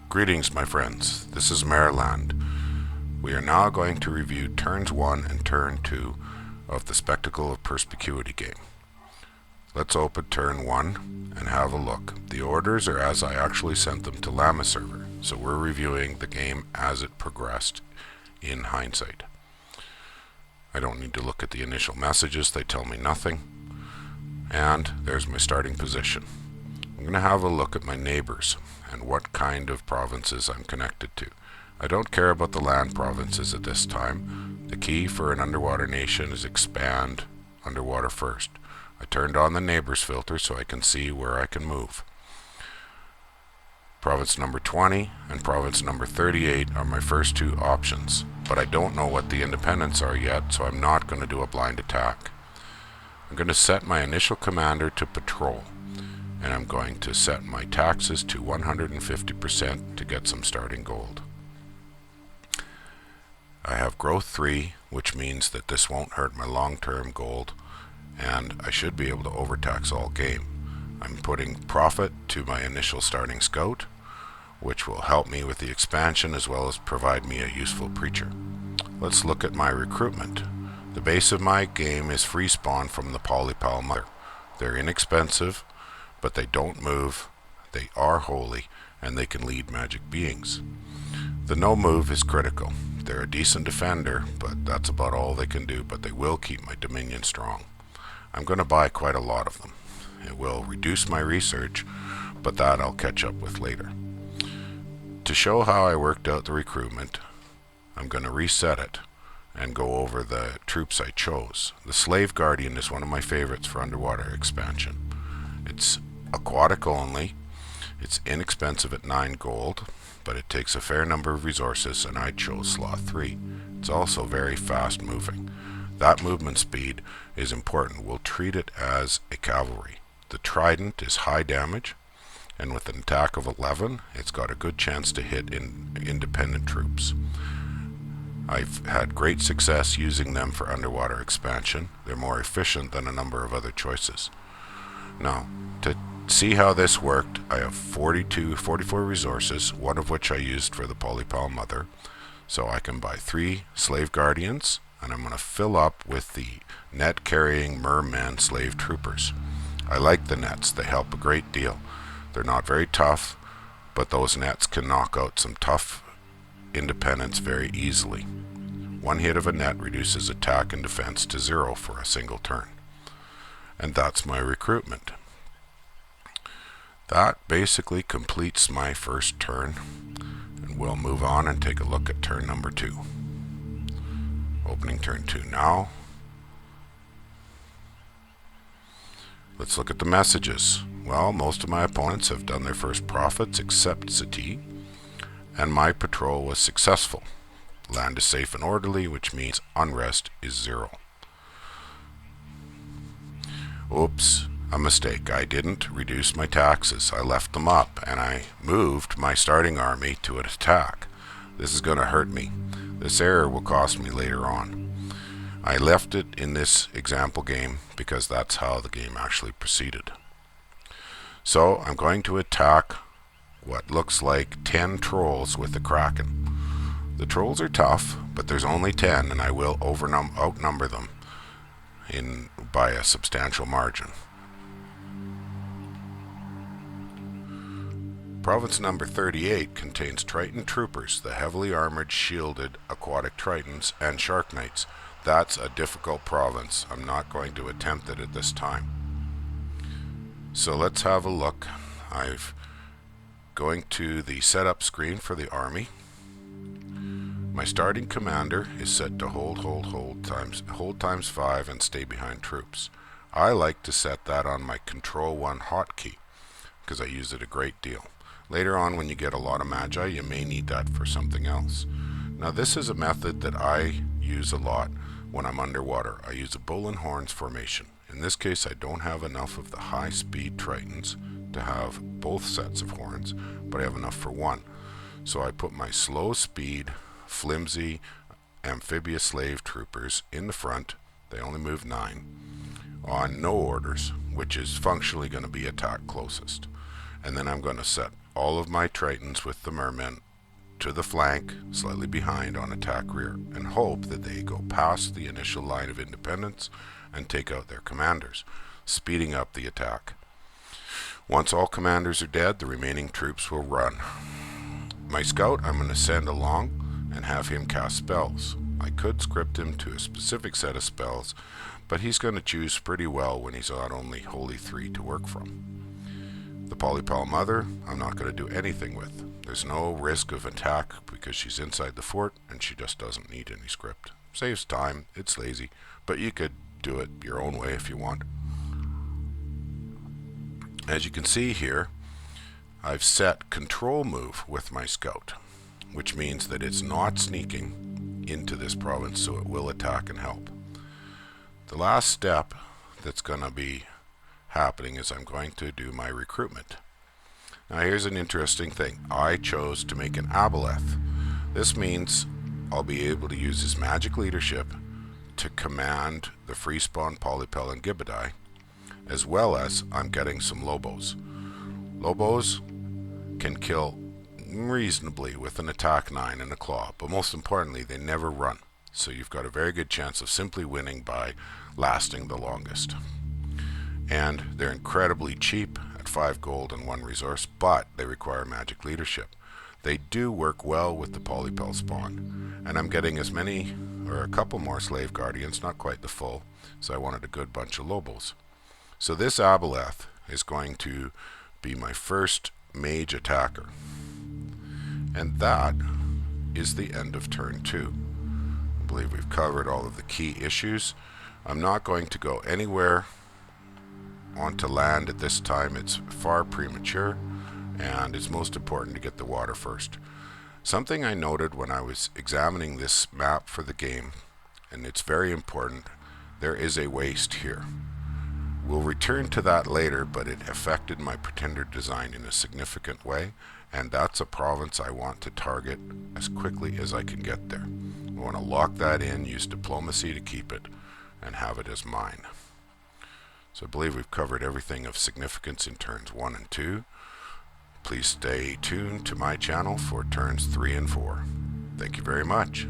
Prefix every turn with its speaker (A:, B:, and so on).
A: Greetings, my friends. This is Maerlande. We are now going to review turns 1 and turn 2 of the Spectacle of Perspicuity game. Let's open turn 1 and have a look. The orders are as I actually sent them to Llama server, so we're reviewing the game as it progressed in hindsight. I don't need to look at the initial messages, they tell me nothing. And there's my starting position. I'm going to have a look at my neighbors and what kind of provinces I'm connected to. I don't care about the land provinces at this time. The key for an underwater nation is expand underwater first. I turned on the neighbors filter so I can see where I can move. Province number 20 and province number 38 are my first two options, but I don't know what the independents are yet, so I'm not going to do a blind attack. I'm going to set my initial commander to patrol, and I'm going to set my taxes to 150% to get some starting gold. I have growth 3, which means that this won't hurt my long-term gold, and I should be able to overtax all game. I'm putting profit to my initial starting scout, which will help me with the expansion as well as provide me a useful preacher. Let's look at my recruitment. The base of my game is free spawn from the Polypal Mother. They're inexpensive, but they don't move, they are holy, and they can lead magic beings. The no move is critical. They're a decent defender, but that's about all they can do, but they will keep my dominion strong. I'm going to buy quite a lot of them. It will reduce my research, but that I'll catch up with later. To show how I worked out the recruitment, I'm going to reset it and go over the troops I chose. The Slave Guardian is one of my favorites for underwater expansion. It's aquatic only, it's inexpensive at 9 gold, but it takes a fair number of resources, and I chose slot 3. It's also very fast moving. That movement speed is important. We'll treat it as a cavalry. The Trident is high damage, and with an attack of 11, it's got a good chance to hit independent troops. I've had great success using them for underwater expansion. They're more efficient than a number of other choices. Now, to see how this worked, I have 44 resources, one of which I used for the Polypal Mother. So I can buy 3 Slave Guardians, and I'm going to fill up with the net-carrying merman slave troopers. I like the nets, they help a great deal. They're not very tough, but those nets can knock out some tough independents very easily. One hit of a net reduces attack and defense to 0 for a single turn. And that's my recruitment. That basically completes my first turn, and we'll move on and take a look at turn number 2. Opening turn 2 now. Let's look at the messages. Well, most of my opponents have done their first profits except Sati, and my patrol was successful. Land is safe and orderly, which means unrest is 0. Oops, a mistake. I didn't reduce my taxes. I left them up, and I moved my starting army to an attack. This is going to hurt me. This error will cost me later on. I left it in this example game because that's how the game actually proceeded. So I'm going to attack what looks like 10 trolls with the Kraken. The trolls are tough, but there's only 10, and I will outnumber them by a substantial margin. Province number 38 contains Triton troopers, the heavily armored, shielded aquatic Tritons, and Shark Knights. That's a difficult province. I'm not going to attempt it at this time. So let's have a look. I'm going to the setup screen for the army. My starting commander is set to hold times 5 and stay behind troops. I like to set that on my Control 1 hotkey because I use it a great deal. Later on, when you get a lot of magi, you may need that for something else. Now, this is a method that I use a lot when I'm underwater. I use a bull and horns formation. In this case, I don't have enough of the high-speed Tritons to have both sets of horns, but I have enough for one. So I put my slow-speed, flimsy, amphibious slave troopers in the front. They only move 9 on no orders, which is functionally going to be attack closest. And then I'm going to set all of my Tritons with the mermen to the flank, slightly behind on attack rear, and hope that they go past the initial line of independence and take out their commanders, speeding up the attack. Once all commanders are dead, the remaining troops will run. My scout I'm going to send along and have him cast spells. I could script him to a specific set of spells, but he's going to choose pretty well when he's got only Holy 3 to work from. The Polypal Mother I'm not going to do anything with. There's no risk of attack because she's inside the fort and she just doesn't need any script. Saves time, it's lazy, but you could do it your own way if you want. As you can see here, I've set control move with my scout, which means that it's not sneaking into this province, so it will attack and help. The last step that's going to be happening is I'm going to do my recruitment. Now here's an interesting thing. I chose to make an aboleth. This means I'll be able to use his magic leadership to command the free spawn Polypel and Gibidai, as well as I'm getting some Lobos. Lobos can kill reasonably with an attack 9 and a claw, but most importantly they never run, so you've got a very good chance of simply winning by lasting the longest. And they're incredibly cheap at 5 gold and 1 resource, but they require magic leadership. They do work well with the Polypel spawn, and I'm getting as many or a couple more slave guardians, not quite the full, so I wanted a good bunch of Lobos. So this aboleth is going to be my first mage attacker, and that is the end of turn 2. I believe we've covered all of the key issues. I'm not going to go anywhere onto land at this time. It's far premature, and it's most important to get the water first. Something I noted when I was examining this map for the game, and it's very important, there is a waste here. We'll return to that later, but it affected my pretender design in a significant way, and that's a province I want to target as quickly as I can get there. I want to lock that in, use diplomacy to keep it, and have it as mine. So I believe we've covered everything of significance in turns 1 and 2. Please stay tuned to my channel for turns 3 and 4. Thank you very much.